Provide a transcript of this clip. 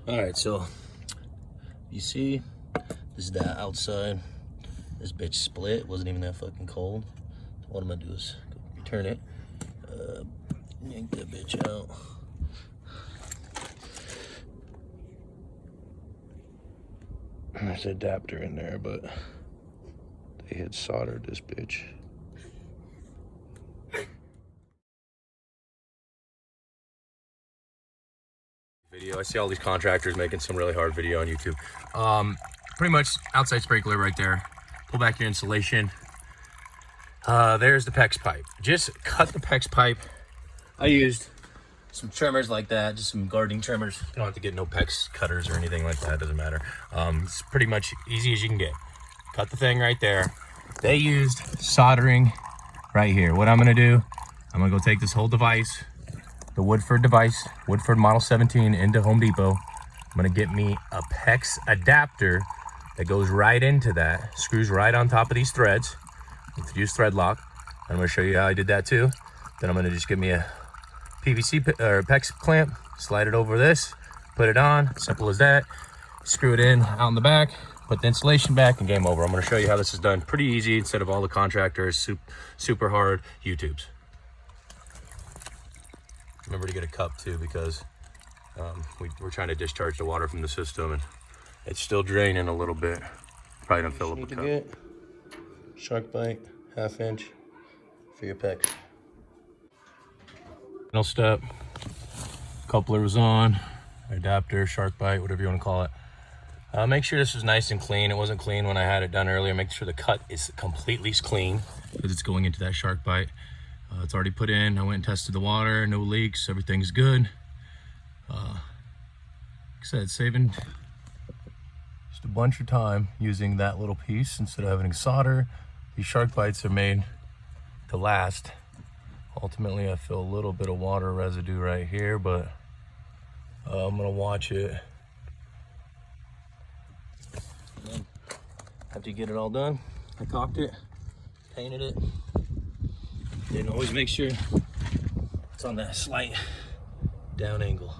All right, so you see, this is the outside. This bitch split. It wasn't even that fucking cold. So what I'm gonna do is turn it, yank that bitch out. There's an adapter in there, but they had soldered this bitch. Video. I see all these contractors making some really hard video on YouTube. Pretty much outside sprinkler right there. Pull back your insulation. There's the PEX pipe. Just cut the PEX pipe. I used some trimmers like that, just some gardening trimmers. You don't have to get no PEX cutters or anything like that, doesn't matter. It's pretty much easy as you can get. Cut the thing right there. They used soldering right here. What I'm gonna do, I'm gonna go take this whole device, the Woodford device, Woodford Model 17 into Home Depot. I'm gonna get me a PEX adapter that goes right into that, screws right on top of these threads. Use thread lock. I'm gonna show you how I did that too. Then I'm gonna just get me a PVC or PEX clamp, slide it over this, put it on, simple as that. Screw it in out in the back, put the insulation back, and game over. I'm gonna show you how this is done. Pretty easy instead of all the contractors, super hard YouTubes. Remember to get a cup too, because we're trying to discharge the water from the system and it's still draining a little bit. Probably gonna fill up a cup. Shark bite, 1/2 inch for your PEX. Final step, coupler was on, adapter, shark bite, whatever you want to call it. Make sure this was nice and clean. It wasn't clean when I had it done earlier. Make sure the cut is completely clean because it's going into that shark bite. It's already put in. I went and tested the water, no leaks, everything's good. Like I said, saving just a bunch of time using that little piece instead of having solder. These shark bites are made to last. Ultimately, I feel a little bit of water residue right here, but I'm gonna watch it. And then after you get it all done, I caulked it, painted it. Then always make sure it's on that slight down angle.